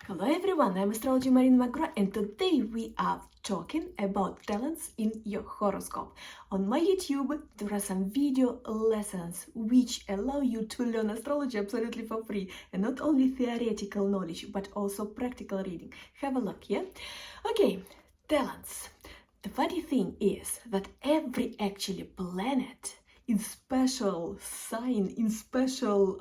Hello everyone, I'm astrology Marina McGrath, and today we are talking about talents in your horoscope. On my YouTube, there are some video lessons which allow you to learn astrology absolutely for free, and not only theoretical knowledge, but also practical reading. Have a look, yeah? Okay, talents. The funny thing is that every actually planet in special sign, in special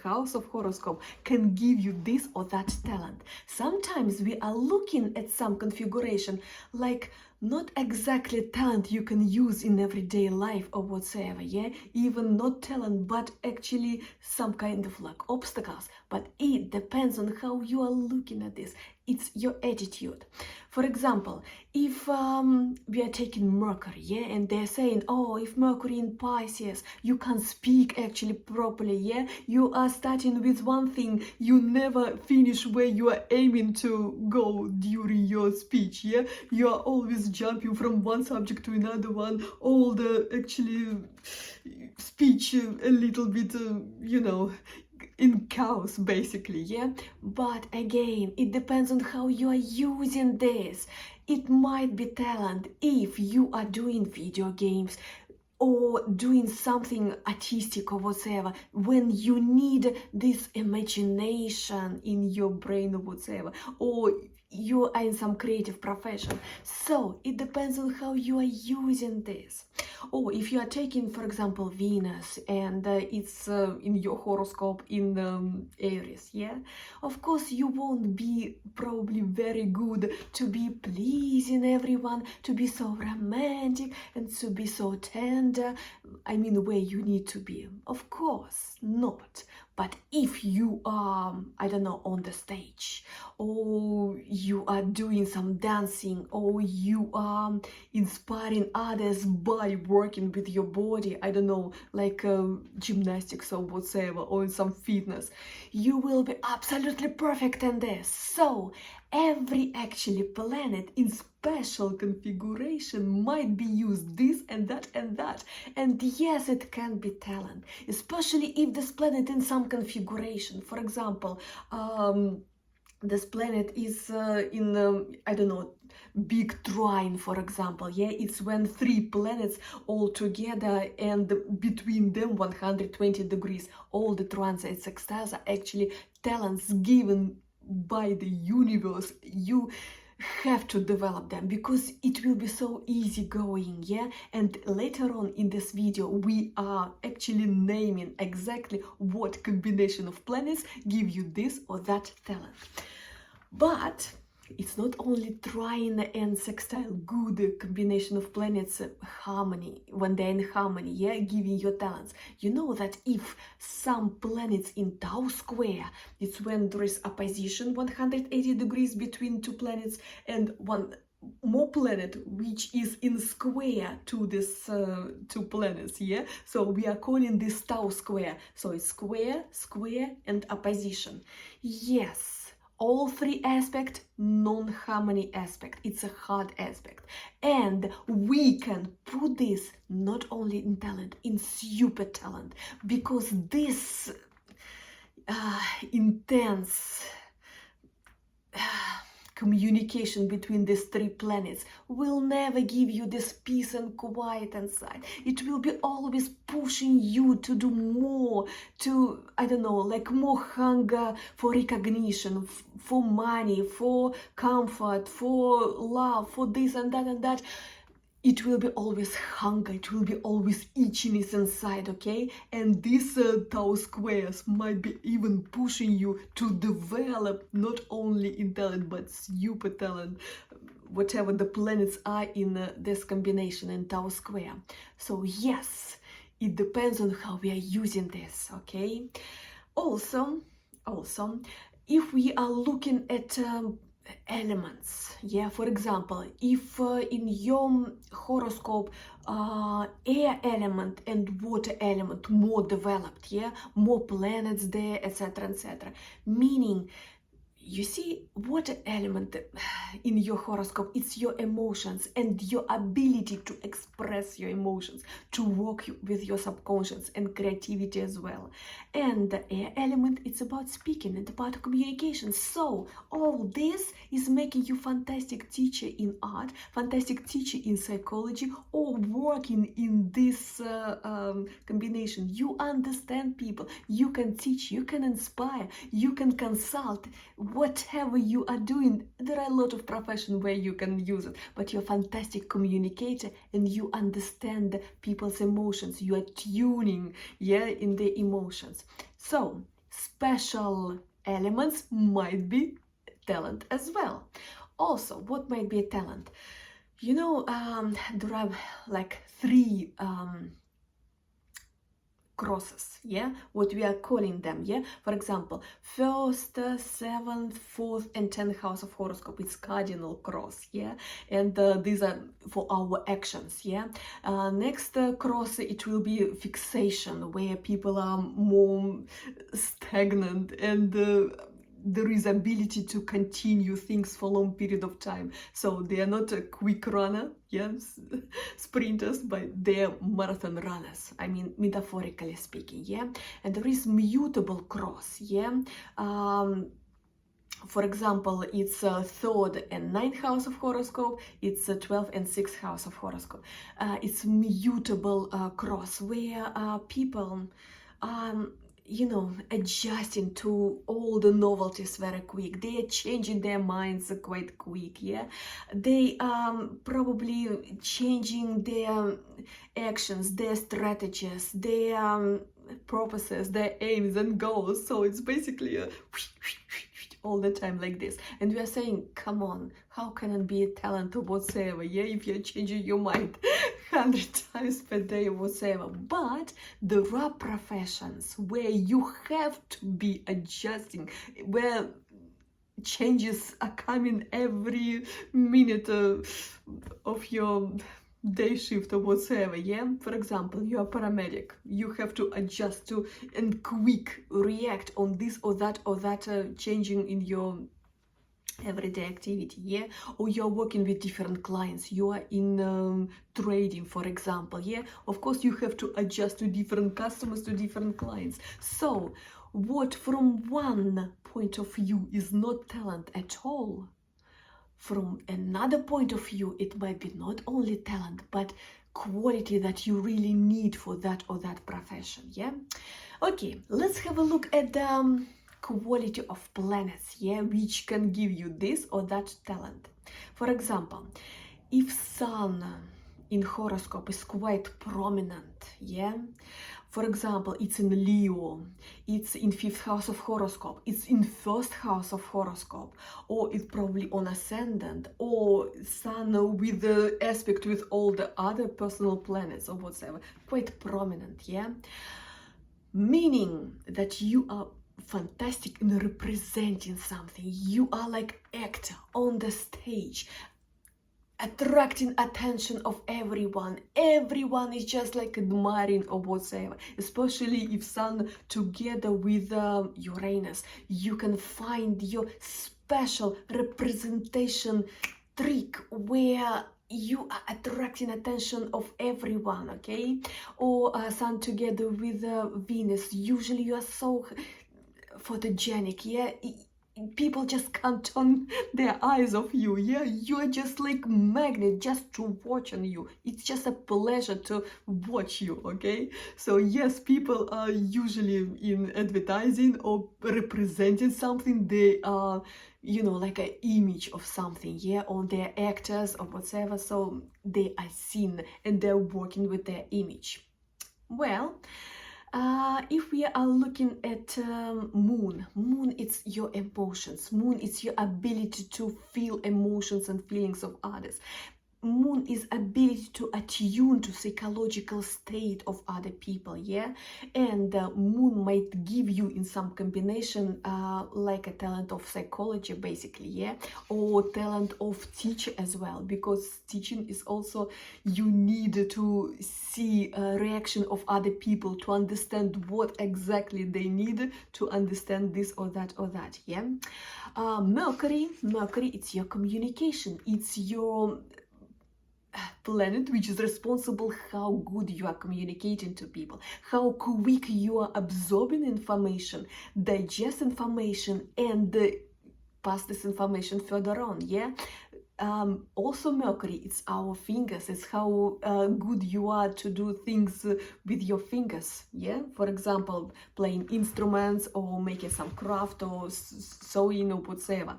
house of horoscope can give you this or that talent. Sometimes we are looking at some configuration like not exactly talent you can use in everyday life or whatsoever, yeah? Even not talent, but actually some kind of like obstacles. But it depends on how you are looking at this. It's your attitude. For example, if we are taking Mercury, yeah, and they're saying, oh, if Mercury in Pisces, you can't speak actually properly, yeah, you are starting with one thing, you never finish where you are aiming to go during your speech, yeah, you are always jumping from one subject to another one, all the actually speech a little bit, in chaos basically, yeah. But again, it depends on how you are using this. It might be talent if you are doing video games or doing something artistic or whatever, when you need this imagination in your brain or whatever, or you are in some creative profession. So it depends on how you are using this. Or if you are taking, for example, Venus, and it's in your horoscope in Aries, yeah, of course you won't be probably very good to be pleasing everyone, to be so romantic and to be so tender, I mean where you need to be, of course not. But if you are, I don't know, on the stage, or you are doing some dancing, or you are inspiring others by working with your body, I don't know, like gymnastics or whatever, or in some fitness, you will be absolutely perfect in this. So every actually planet in special configuration might be used this and that and that. And yes, it can be talent, especially if this planet in some configuration. For example, this planet is in I don't know, big trine, for example, yeah, it's when three planets all together and between them 120 degrees, all the transits, sextiles are actually talents given by the universe. You have to develop them because it will be so easy going, yeah. And later on in this video we are actually naming exactly what combination of planets give you this or that talent. But it's not only trine and sextile, good combination of planets, harmony, when they're in harmony, yeah, giving your talents. You know that if some planets in Tau square, it's when there is opposition 180 degrees between two planets, and one more planet which is in square to this two planets, yeah. So we are calling this Tau square. So it's square, square, and opposition. Yes. All three aspects, non-harmony aspect. It's a hard aspect. And we can put this not only in talent, in super talent, because this intense communication between these three planets will never give you this peace and quiet inside. It will be always pushing you to do more, to, I don't know, like more hunger for recognition, for money, for comfort, for love, for this and that and that. It will be always hunger, it will be always itchiness inside, okay? And these Tau squares might be even pushing you to develop not only in talent, but super talent, whatever the planets are in this combination in Tau square. So yes, it depends on how we are using this, okay? Also, if we are looking at elements, yeah, for example, if in your horoscope air element and water element more developed, yeah, more planets there, etc., etc., meaning, you see, water element, in your horoscope, it's your emotions and your ability to express your emotions, to work with your subconscious and creativity as well. And the air element, it's about speaking and about communication. So all this is making you fantastic teacher in art, fantastic teacher in psychology, or working in this combination. You understand people, you can teach, you can inspire, you can consult, whatever you are doing. There are a lot of professions where you can use it, but you're a fantastic communicator and you understand people's emotions. You are tuning, in their emotions. So special elements might be talent as well. Also, what might be a talent? There are like three crosses, what we are calling them, for example, first, seventh, fourth and 10th house of horoscope, it's cardinal cross, and these are for our actions, next cross, it will be fixation, where people are more stagnant and there is ability to continue things for a long period of time. So they are not a quick runner, sprinters, but they're marathon runners. I mean, metaphorically speaking, And there is mutable cross, for example, it's third and ninth house of horoscope, it's 12th and 6th house of horoscope. It's mutable cross, where people adjusting to all the novelties very quick. They are changing their minds quite quick, They probably changing their actions, their strategies, their purposes, their aims and goals. So it's basically all the time like this. And we are saying, come on, how can it be a talent or whatsoever, if you're changing your mind 100 times per day or whatsoever. But there are professions where you have to be adjusting, where changes are coming every minute of your day shift or whatsoever, For example, you are a paramedic, you have to adjust to and quick react on this or that changing in your everyday activity, or you're working with different clients, you are in trading, for example, of course you have to adjust to different customers, to different clients. So what from one point of view is not talent at all, from another point of view it might be not only talent but quality that you really need for that or that profession. Okay, let's have a look at the quality of planets, which can give you this or that talent. For example, if Sun in horoscope is quite prominent, for example, it's in Leo, it's in 5th house of horoscope, it's in 1st house of horoscope, or it's probably on ascendant, or Sun with the aspect with all the other personal planets or whatsoever, quite prominent, meaning that you are fantastic in representing something. You are like actor on the stage, attracting attention of everyone. Everyone is just like admiring or whatsoever, especially if Sun together with Uranus. You can find your special representation trick where you are attracting attention of everyone, okay? Or Sun together with Venus. Usually you are so photogenic, people just can't turn their eyes off you, you're just like magnet just to watch on you. It's just a pleasure to watch you, okay? So yes, people are usually in advertising or representing something. They are like an image of something, or their actors or whatever, so they are seen and they're working with their image. Well, if we are looking at moon, it's your emotions. Moon, it's your ability to feel emotions and feelings of others. Moon is ability to attune to psychological state of other people, yeah, and moon might give you in some combination like a talent of psychology basically, yeah, or talent of teacher as well, because teaching is also you need to see a reaction of other people to understand what exactly they need to understand this or that, yeah. Mercury, it's your communication, it's your planet which is responsible how good you are communicating to people, how quick you are absorbing information, digest information, and pass this information further on, yeah. Also Mercury, it's our fingers, it's how good you are to do things with your fingers, yeah, for example playing instruments or making some craft or sewing or whatever.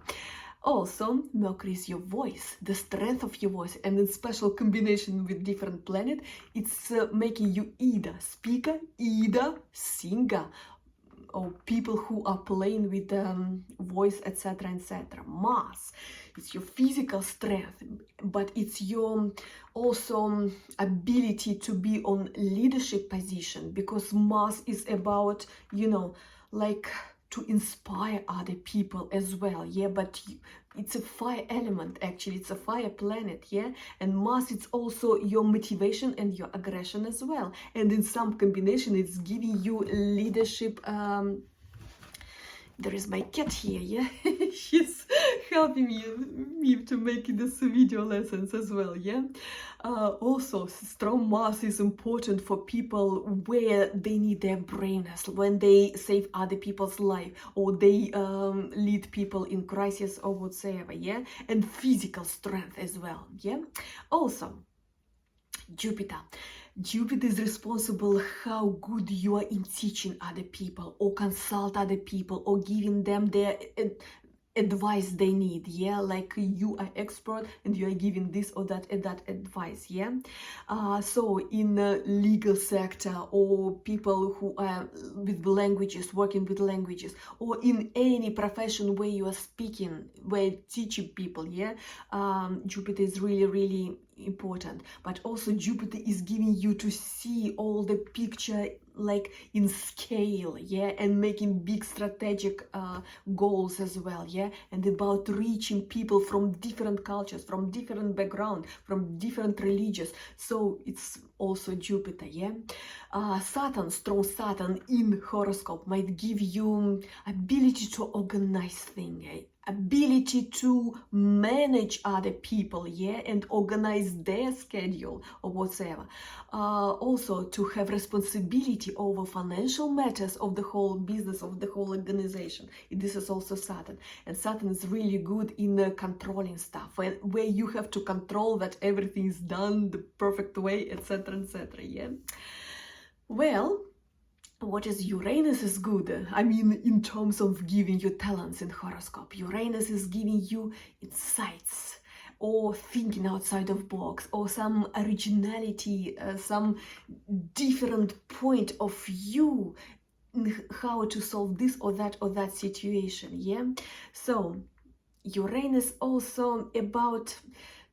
Also, Mercury is your voice, the strength of your voice, and in special combination with different planet, it's making you either speaker, either singer, or people who are playing with voice, etc., etc. Mars, it's your physical strength, but it's your also ability to be on leadership position, because Mars is about, you know, like to inspire other people as well, yeah, but it's a fire element, actually it's a fire planet, yeah, and Mars, it's also your motivation and your aggression as well, and in some combination it's giving you leadership. There is my cat here, yeah. She's helping me to make this video lessons as well, yeah. Also, strong Mars is important for people where they need their brains, when they save other people's life, or they lead people in crisis or whatsoever, yeah. And physical strength as well, yeah. Also, Jupiter is responsible how good you are in teaching other people or consult other people or giving them their advice they need, yeah, like you are expert and you are giving this or that advice, yeah. So in the legal sector, or people who are with languages, working with languages, or in any profession where you are speaking, where teaching people, yeah, Jupiter is really important. But also Jupiter is giving you to see all the picture like in scale, yeah, and making big strategic goals as well, yeah, and about reaching people from different cultures, from different background, from different religions. So it's also Jupiter, yeah. Saturn, strong Saturn in horoscope might give you ability to organize things, ability to manage other people, yeah, and organize their schedule or whatever. Also to have responsibility over financial matters of the whole business, of the whole organization. This is also Saturn, and Saturn is really good in controlling stuff, where you have to control that everything is done the perfect way, etc., yeah. Well, what is Uranus is good? I mean, in terms of giving you talents in horoscope, Uranus is giving you insights, or thinking outside of box, or some originality, some different point of view in how to solve this or that situation, yeah. So Uranus also about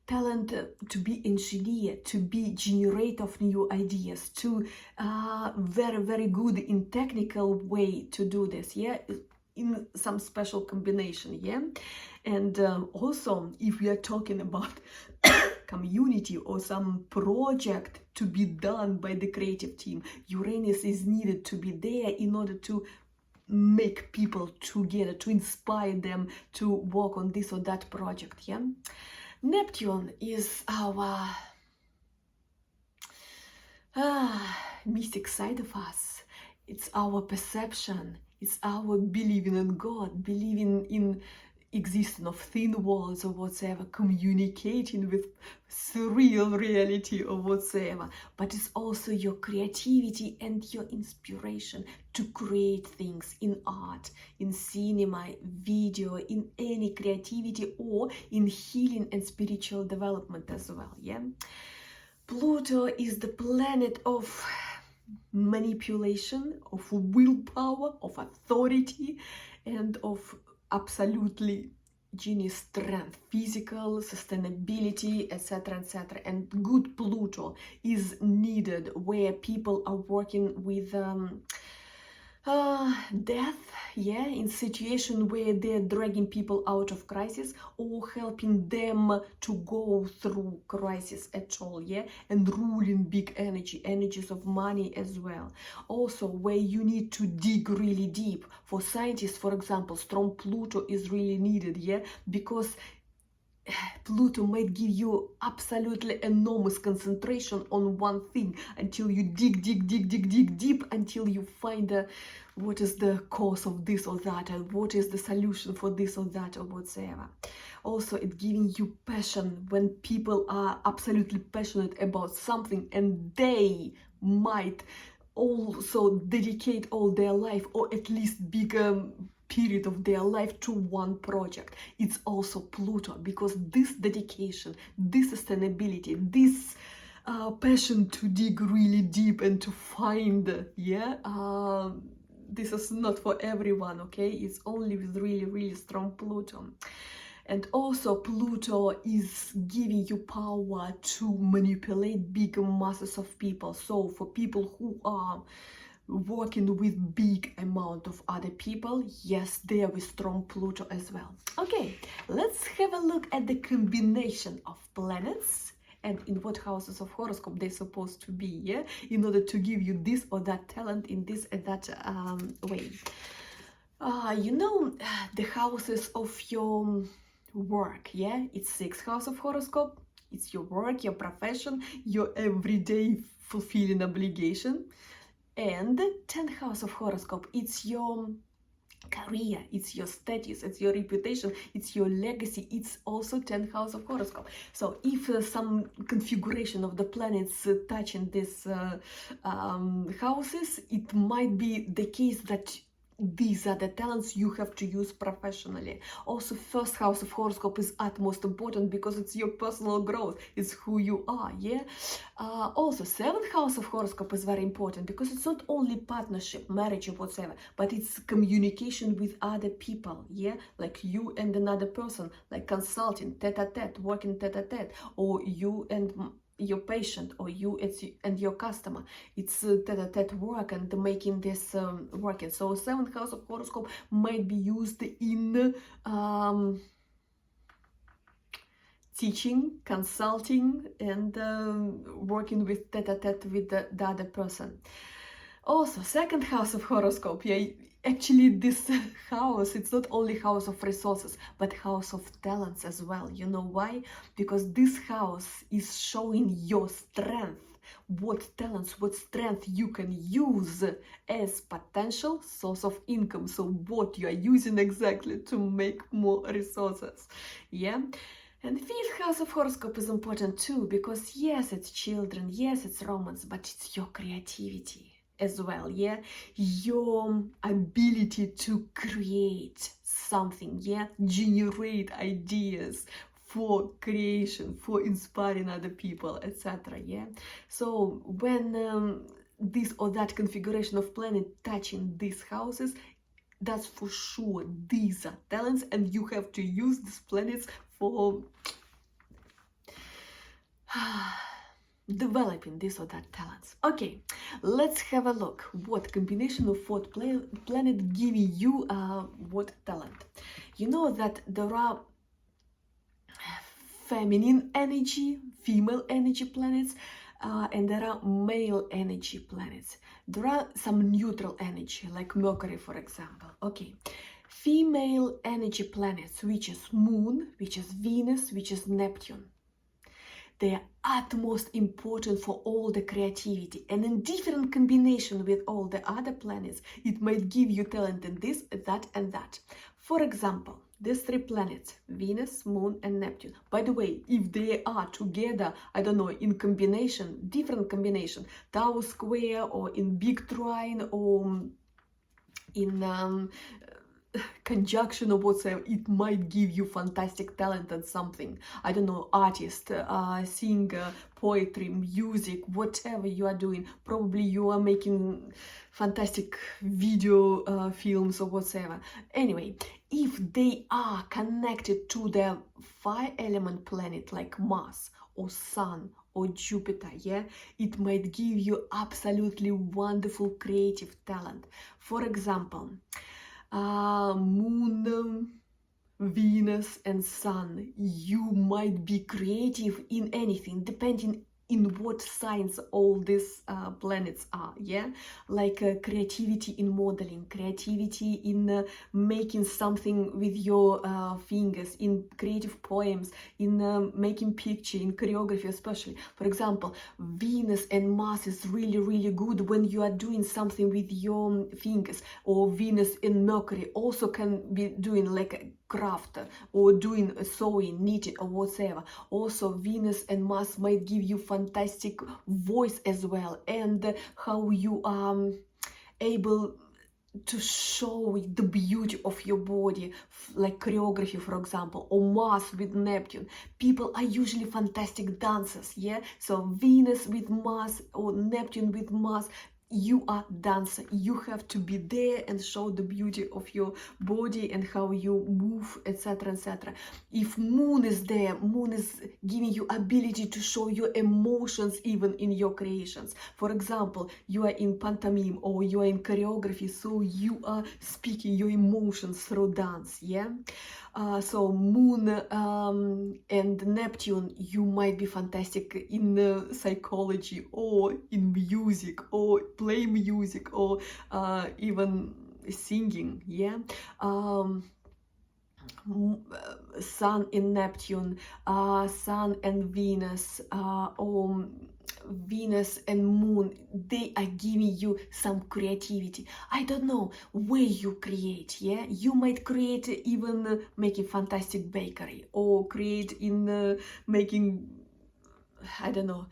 talent to be engineer, to be generator of new ideas, to very good in technical way to do this, yeah, in some special combination, yeah. And also if we are talking about community or some project to be done by the creative team, Uranus is needed to be there in order to make people together, to inspire them to work on this or that project, yeah. Neptune is our mystic side of us. It's our perception. It's our believing in God, believing in existence of thin walls or whatever, communicating with surreal reality or whatsoever. But it's also your creativity and your inspiration to create things in art, in cinema, video, in any creativity, or in healing and spiritual development as well, yeah. Pluto is the planet of manipulation, of willpower, of authority, and of absolutely genius strength, physical sustainability, etc., etc. And good Pluto is needed where people are working with death, yeah, in situation where they're dragging people out of crisis or helping them to go through crisis at all, yeah, and ruling big energies of money as well. Also where you need to dig really deep. For scientists, for example, strong Pluto is really needed, yeah, because Pluto might give you absolutely enormous concentration on one thing until you dig deep until you find what is the cause of this or that, and what is the solution for this or that or whatsoever. Also, it's giving you passion when people are absolutely passionate about something, and they might also dedicate all their life, or at least bigger period of their life, to one project. It's also Pluto, because this dedication, this sustainability, this passion to dig really deep and to find, yeah, this is not for everyone, okay? It's only with really strong Pluto. And also Pluto is giving you power to manipulate big masses of people. So for people who are working with big amount of other people, yes, they are with strong Pluto as well. Okay, let's have a look at the combination of planets and in what houses of horoscope they're supposed to be, yeah, in order to give you this or that talent in this and that way. You know, the houses of your work, yeah, it's 6th house of horoscope. It's your work, your profession, your everyday fulfilling obligation. And 10th house of horoscope, it's your career, it's your status, it's your reputation, it's your legacy. It's also 10th house of horoscope. So if some configuration of the planets touching these houses, it might be the case that these are the talents you have to use professionally. Also, 1st house of horoscope is utmost important because it's your personal growth, it's who you are, yeah. Also, 7th house of horoscope is very important because it's not only partnership, marriage or whatsoever, but it's communication with other people, yeah, like you and another person, like consulting, tete-a-tete, working tete-a-tete, or you and your patient, or you and your customer. It's tete-a-tete work and making this working. So 7th house of horoscope might be used in teaching, consulting, and working with tete-a-tete with the other person. Also, 2nd house of horoscope, yeah, actually this house, it's not only house of resources, but house of talents as well. You know why? Because this house is showing your strength, what talents, what strength you can use as potential source of income. So what you are using exactly to make more resources, yeah. And 5th house of horoscope is important too, because yes, it's children, yes, it's romance, but it's your creativity as well, yeah, your ability to create something, yeah, generate ideas for creation, for inspiring other people, etc., yeah. So when this or that configuration of planet touching these houses, that's for sure these are talents, and you have to use these planets for developing this or that talents. Okay, let's have a look what combination of what planet giving you what talent. You know that there are feminine energy, female energy planets, and there are male energy planets. There are some neutral energy, like Mercury, for example. Okay, female energy planets, which is Moon, which is Venus, which is Neptune. They are utmost important for all the creativity, and in different combination with all the other planets, it might give you talent in this, that, and that. For example, these 3 planets, Venus, Moon, and Neptune. By the way, if they are together, I don't know, in combination, different combination, Tau square, or in big trine, or in conjunction or whatsoever, it might give you fantastic talent at something. I don't know, artist, singer, poetry, music, whatever you are doing. Probably you are making fantastic video films or whatsoever. Anyway, if they are connected to the fire element planet like Mars or Sun or Jupiter, yeah, it might give you absolutely wonderful creative talent. For example, Moon, Venus and Sun, you might be creative in anything, depending in what signs all these planets are, yeah, like creativity in modeling, creativity in making something with your fingers, in creative poems, in making picture, in choreography especially. For example, Venus and Mars is really good when you are doing something with your fingers, or Venus and Mercury also can be doing like a craft or doing sewing, knitting or whatever. Also Venus and Mars might give you fantastic voice as well, and how you are able to show the beauty of your body, like choreography, for example, or Mars with Neptune. People are usually fantastic dancers, yeah? So Venus with Mars or Neptune with Mars, you are dancer. You have to be there and show the beauty of your body and how you move, etc, etc. If Moon is there, Moon is giving you ability to show your emotions even in your creations. For example, you are in pantomime or you are in choreography, so you are speaking your emotions through dance, yeah? So Moon and Neptune, you might be fantastic in psychology or in music or play music or even singing, yeah? Sun in Neptune, Sun and Venus, or Venus and Moon, they are giving you some creativity. I don't know where you create, yeah? You might create even making fantastic bakery, or create in making, I don't know,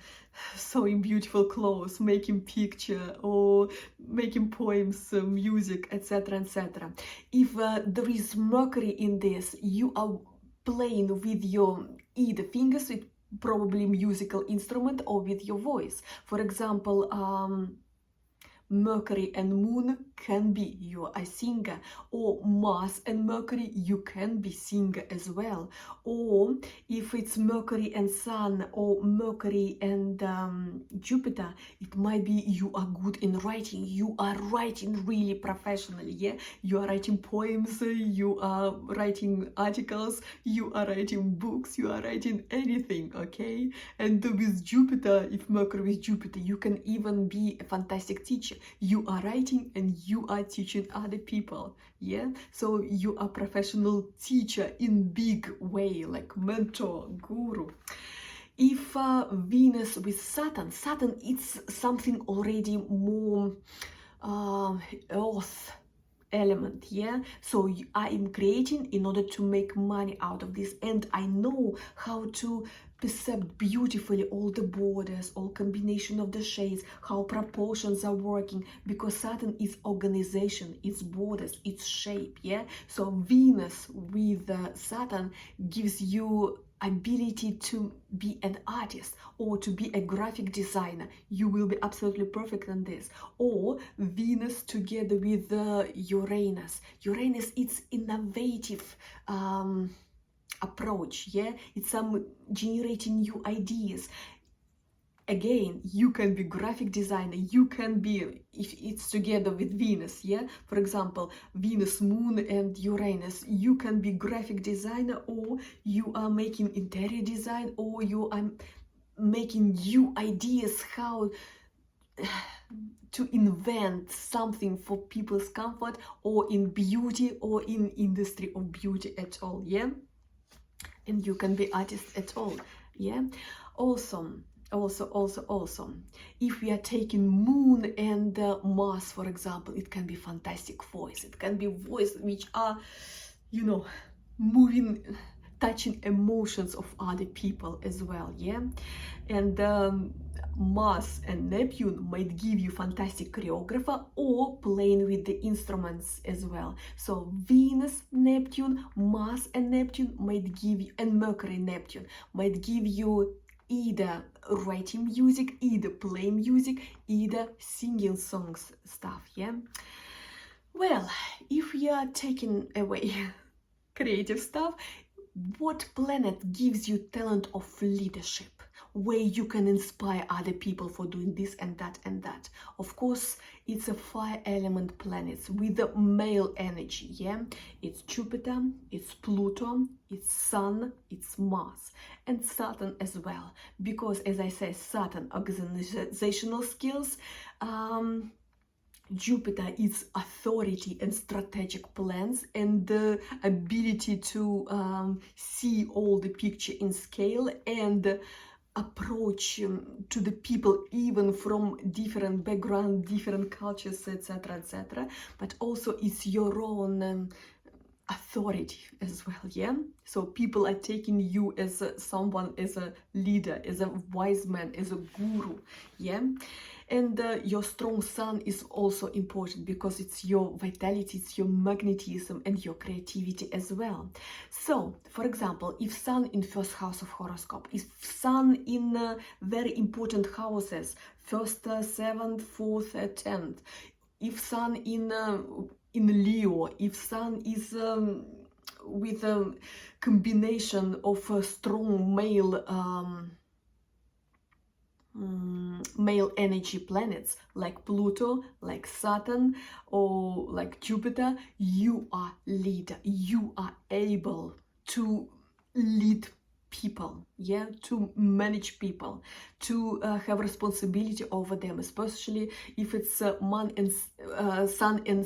sewing beautiful clothes, making picture, or making poems, music, etc, etc. If there is Mercury in this, you are playing with your either fingers, with probably musical instrument, or with your voice. For example, Mercury and Moon can be you are a singer, or Mars and Mercury, you can be singer as well. Or if it's Mercury and Sun, or Mercury and Jupiter, it might be you are good in writing. You are writing really professionally, yeah? You are writing poems, you are writing articles, you are writing books, you are writing anything, okay? And with Jupiter, if Mercury with Jupiter, you can even be a fantastic teacher. You are writing and you are teaching other people, yeah? So you are professional teacher in big way, like mentor, guru. If Venus with Saturn, Saturn it's something already more earth element, yeah? So I am creating in order to make money out of this, and I know how to perceive beautifully all the borders, all combination of the shades, how proportions are working, because Saturn is organization, it's borders, it's shape, yeah? So Venus with Saturn gives you ability to be an artist or to be a graphic designer. You will be absolutely perfect in this. Or Venus together with Uranus. Uranus, it's innovative approach, yeah? It's some generating new ideas. Again, you can be graphic designer, you can be, if it's together with Venus, yeah? For example, Venus, Moon and Uranus, you can be graphic designer, or you are making interior design, or you are making new ideas how to invent something for people's comfort, or in beauty, or in industry of beauty at all, yeah? And you can be artist at all, yeah? Also, if we are taking Moon and Mars, for example, it can be fantastic voice. It can be voice which are, you know, moving touching emotions of other people as well, yeah. And Mars and Neptune might give you fantastic choreographer or playing with the instruments as well. So Venus, Neptune, Mars and Neptune might give you, and Mercury, Neptune might give you either writing music, either playing music, either singing songs stuff, yeah. Well, if we are taking away creative stuff, what planet gives you talent of leadership, where you can inspire other people for doing this and that and that? Of course, it's a fire element planets with a male energy, yeah. It's Jupiter, it's Pluto, it's Sun, it's Mars, and Saturn as well, because as I said, Saturn organizational skills, Jupiter is authority and strategic plans and the ability to see all the picture in scale and approach to the people even from different background, different cultures, etc., etc. But also it's your own authority as well, yeah. So people are taking you as someone, as a leader, as a wise man, as a guru, yeah. And your strong sun is also important because it's your vitality, it's your magnetism and your creativity as well. So, for example, if sun in first house of horoscope, if sun in very important houses, first, seventh, fourth, 10th, if sun in Leo, if sun is with a combination of strong male energy planets like Pluto, like Saturn, or like Jupiter, you are leader. You are able to lead people, yeah, to manage people, to have responsibility over them, especially if it's Sun and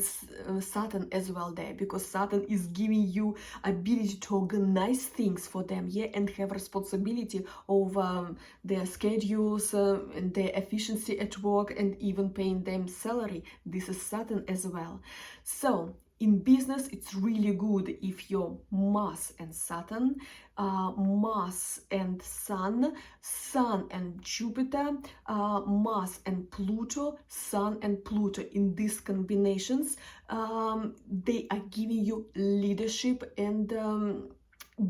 Saturn as well there, because Saturn is giving you ability to organize things for them, yeah, and have responsibility over their schedules and their efficiency at work and even paying them salary. This is Saturn as well. So in business, it's really good if your Mars and Saturn, Mars and Sun, Sun and Jupiter, Mars and Pluto, Sun and Pluto. In these combinations, they are giving you leadership and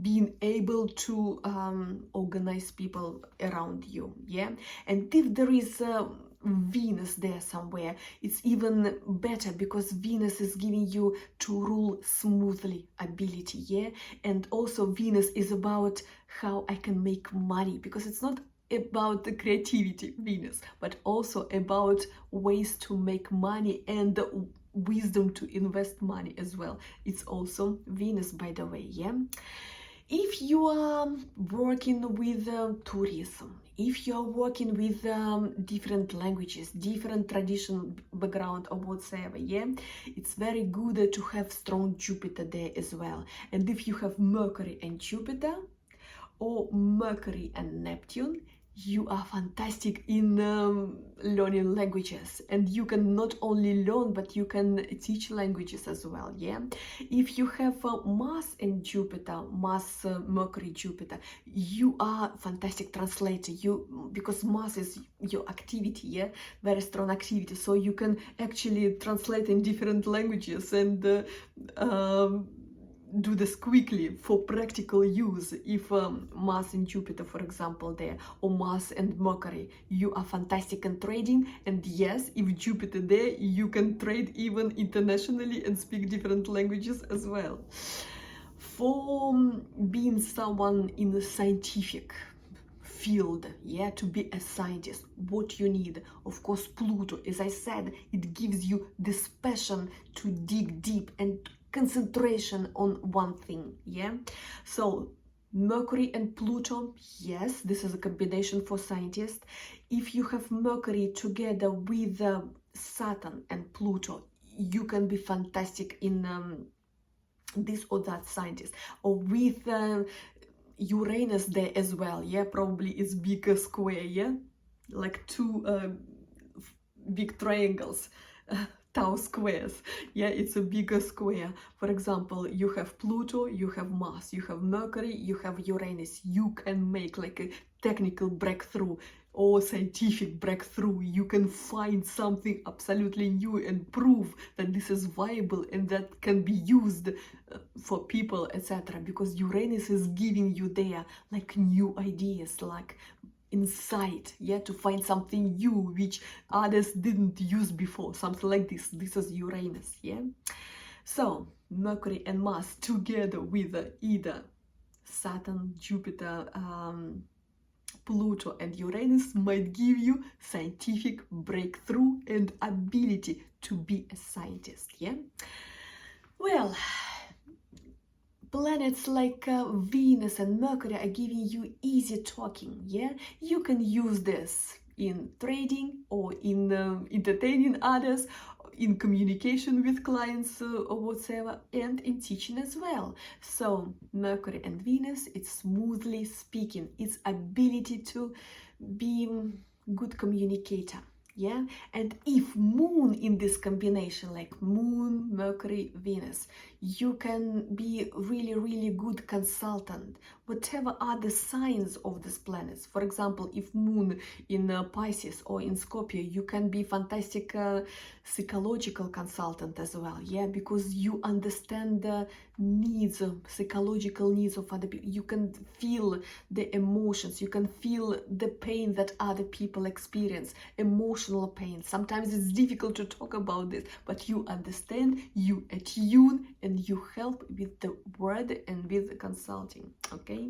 being able to organize people around you, yeah. And if there is Venus there somewhere, it's even better because Venus is giving you to rule smoothly ability, yeah. And also Venus is about how I can make money, because it's not about the creativity, Venus, but also about ways to make money and wisdom to invest money as well. It's also Venus, by the way, yeah. If you are working with tourism, if you are working with different languages, different traditional background or whatsoever, yeah, it's very good to have strong Jupiter there as well. And if you have Mercury and Jupiter, or Mercury and Neptune, you are fantastic in learning languages, and you can not only learn but you can teach languages as well, yeah. If you have Mars and Jupiter, Mars, Mercury, Jupiter, you are fantastic translator, because Mars is your activity, yeah, very strong activity, so you can actually translate in different languages and do this quickly for practical use. If Mars and Jupiter, for example, there, or Mars and Mercury, you are fantastic in trading. And yes, if Jupiter there, you can trade even internationally and speak different languages as well. For being someone in the scientific field, yeah, to be a scientist, what you need, of course, Pluto, as I said, it gives you this passion to dig deep and concentration on one thing, yeah. So Mercury and Pluto, yes, this is a combination for scientists. If you have Mercury together with Saturn and Pluto, you can be fantastic in this or that scientist. Or with Uranus there as well, yeah, probably it's bigger square, yeah, like two big triangles tau squares. Yeah, it's a bigger square. For example, you have Pluto, you have Mars, you have Mercury, you have Uranus. You can make like a technical breakthrough or scientific breakthrough. You can find something absolutely new and prove that this is viable and that can be used for people, etc. Because Uranus is giving you there like new ideas, like insight, yeah, to find something new which others didn't use before, something like this. This is Uranus, yeah. So Mercury and Mars together with either Saturn, Jupiter, Pluto and Uranus might give you scientific breakthrough and ability to be a scientist, yeah. Well, planets like Venus and Mercury are giving you easy talking, yeah? You can use this in trading or in entertaining others, in communication with clients or whatever, and in teaching as well. So Mercury and Venus, it's smoothly speaking, its ability to be good communicator. Yeah, and if Moon in this combination, like Moon, Mercury, Venus, you can be really good consultant, whatever are the signs of these planets. For example, if Moon in Pisces or in Scorpio, you can be fantastic psychological consultant as well, yeah, because you understand the needs, psychological needs of other people. You can feel the emotions, you can feel the pain that other people experience, emotional pain. Sometimes it's difficult to talk about this, but you understand, you attune, and you help with the word and with the consulting, okay?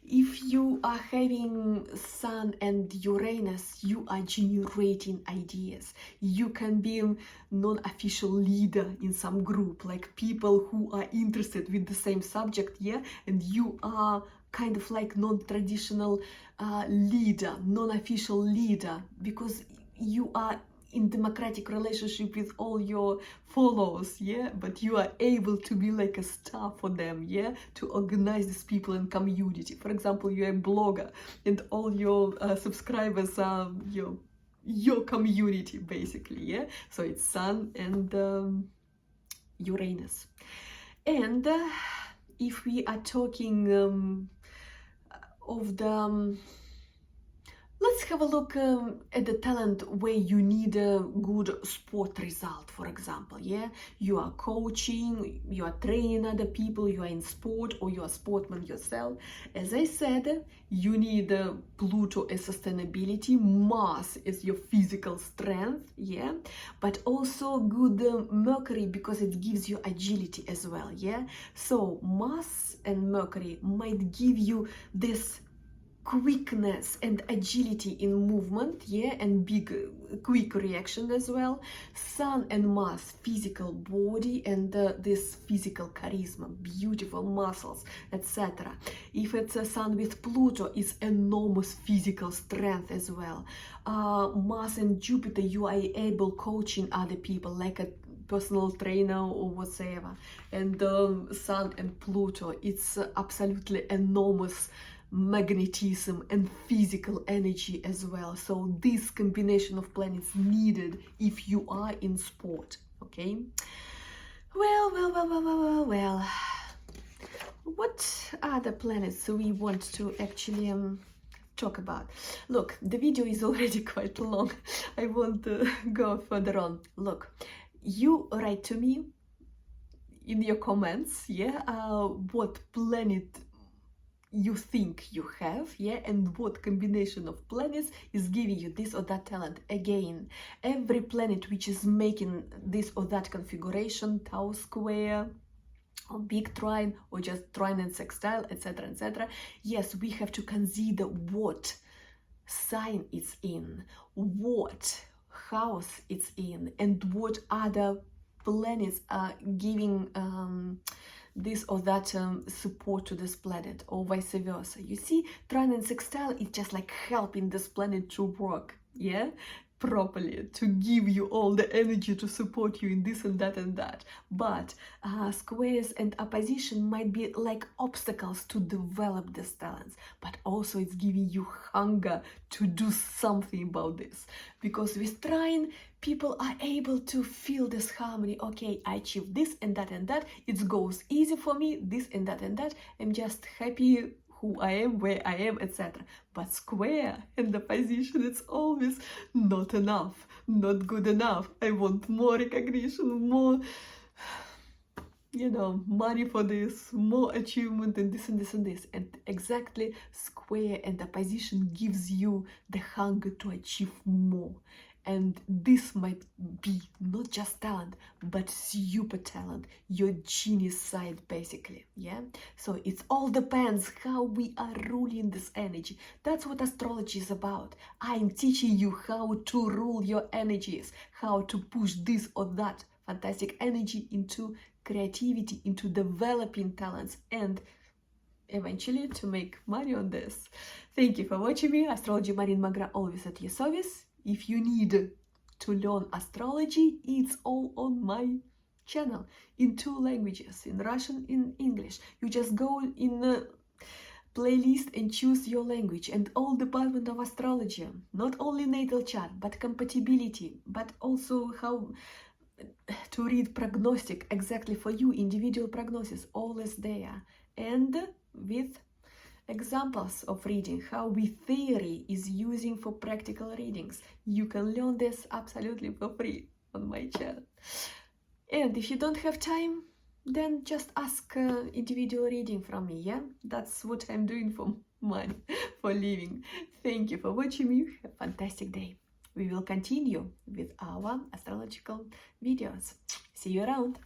If you are having Sun and Uranus, you are generating ideas. You can be a non-official leader in some group, like people who are interested with the same subject, yeah? And you are kind of like non-traditional leader, non-official leader, because you are in democratic relationship with all your followers, yeah, but you are able to be like a star for them, yeah, to organize these people in community. For example, you're a blogger and all your subscribers are your community, basically, yeah. So it's Sun and Uranus. And if we are talking of the let's have a look at the talent where you need a good sport result, for example, yeah? You are coaching, you are training other people, you are in sport, or you are a sportsman yourself. As I said, you need Pluto as sustainability, Mars is your physical strength, yeah? But also good Mercury, because it gives you agility as well, yeah? So Mars and Mercury might give you this quickness and agility in movement, yeah, and quick reaction as well. Sun and Mars, physical body and this physical charisma, beautiful muscles, etc. If it's a Sun with Pluto, it's enormous physical strength as well. Mars and Jupiter, you are able coaching other people like a personal trainer or whatever. And Sun and Pluto, it's absolutely enormous magnetism and physical energy as well. So this combination of planets needed if you are in sport, okay? Well. What are the planets we want to actually talk about? Look, the video is already quite long. I want to go further on. Look, you write to me in your comments, yeah, what planet you think you have, yeah, and what combination of planets is giving you this or that talent. Again, every planet which is making this or that configuration, tau square or big trine or just trine and sextile, etc., yes, we have to consider what sign it's in, what house it's in, and what other planets are giving this or that support to this planet, or vice versa. You see, trine and sextile is just like helping this planet to work, yeah? properly, to give you all the energy to support you in this and that and that. But squares and opposition might be like obstacles to develop these talents, but also it's giving you hunger to do something about this. Because with trine, people are able to feel this harmony. Okay, I achieve this and that and that, it goes easy for me, this and that and that, I'm just happy who I am, where I am, etc. But square and the position, it's always not enough, not good enough. I want more recognition, more, money for this, more achievement, and this and this and this. And exactly, square and the position gives you the hunger to achieve more. And this might be not just talent, but super talent, your genius side, basically. Yeah, so it all depends how we are ruling this energy. That's what astrology is about. I'm teaching you how to rule your energies, how to push this or that fantastic energy into creativity, into developing talents, and eventually to make money on this. Thank you for watching me. Astrology Marina McGrath, always at your service. If you need to learn astrology, it's all on my channel in 2 languages, in Russian, in English. You just go in the playlist and choose your language, and all department of astrology, not only natal chart, but compatibility, but also how to read prognostic exactly for you, individual prognosis, all is there. And with examples of reading, how we theory is using for practical readings. You can learn this absolutely for free on my channel. And if you don't have time, then just ask individual reading from me. Yeah, that's what I'm doing for money, for living. Thank you for watching me. Have a fantastic day. We will continue with our astrological videos. See you around.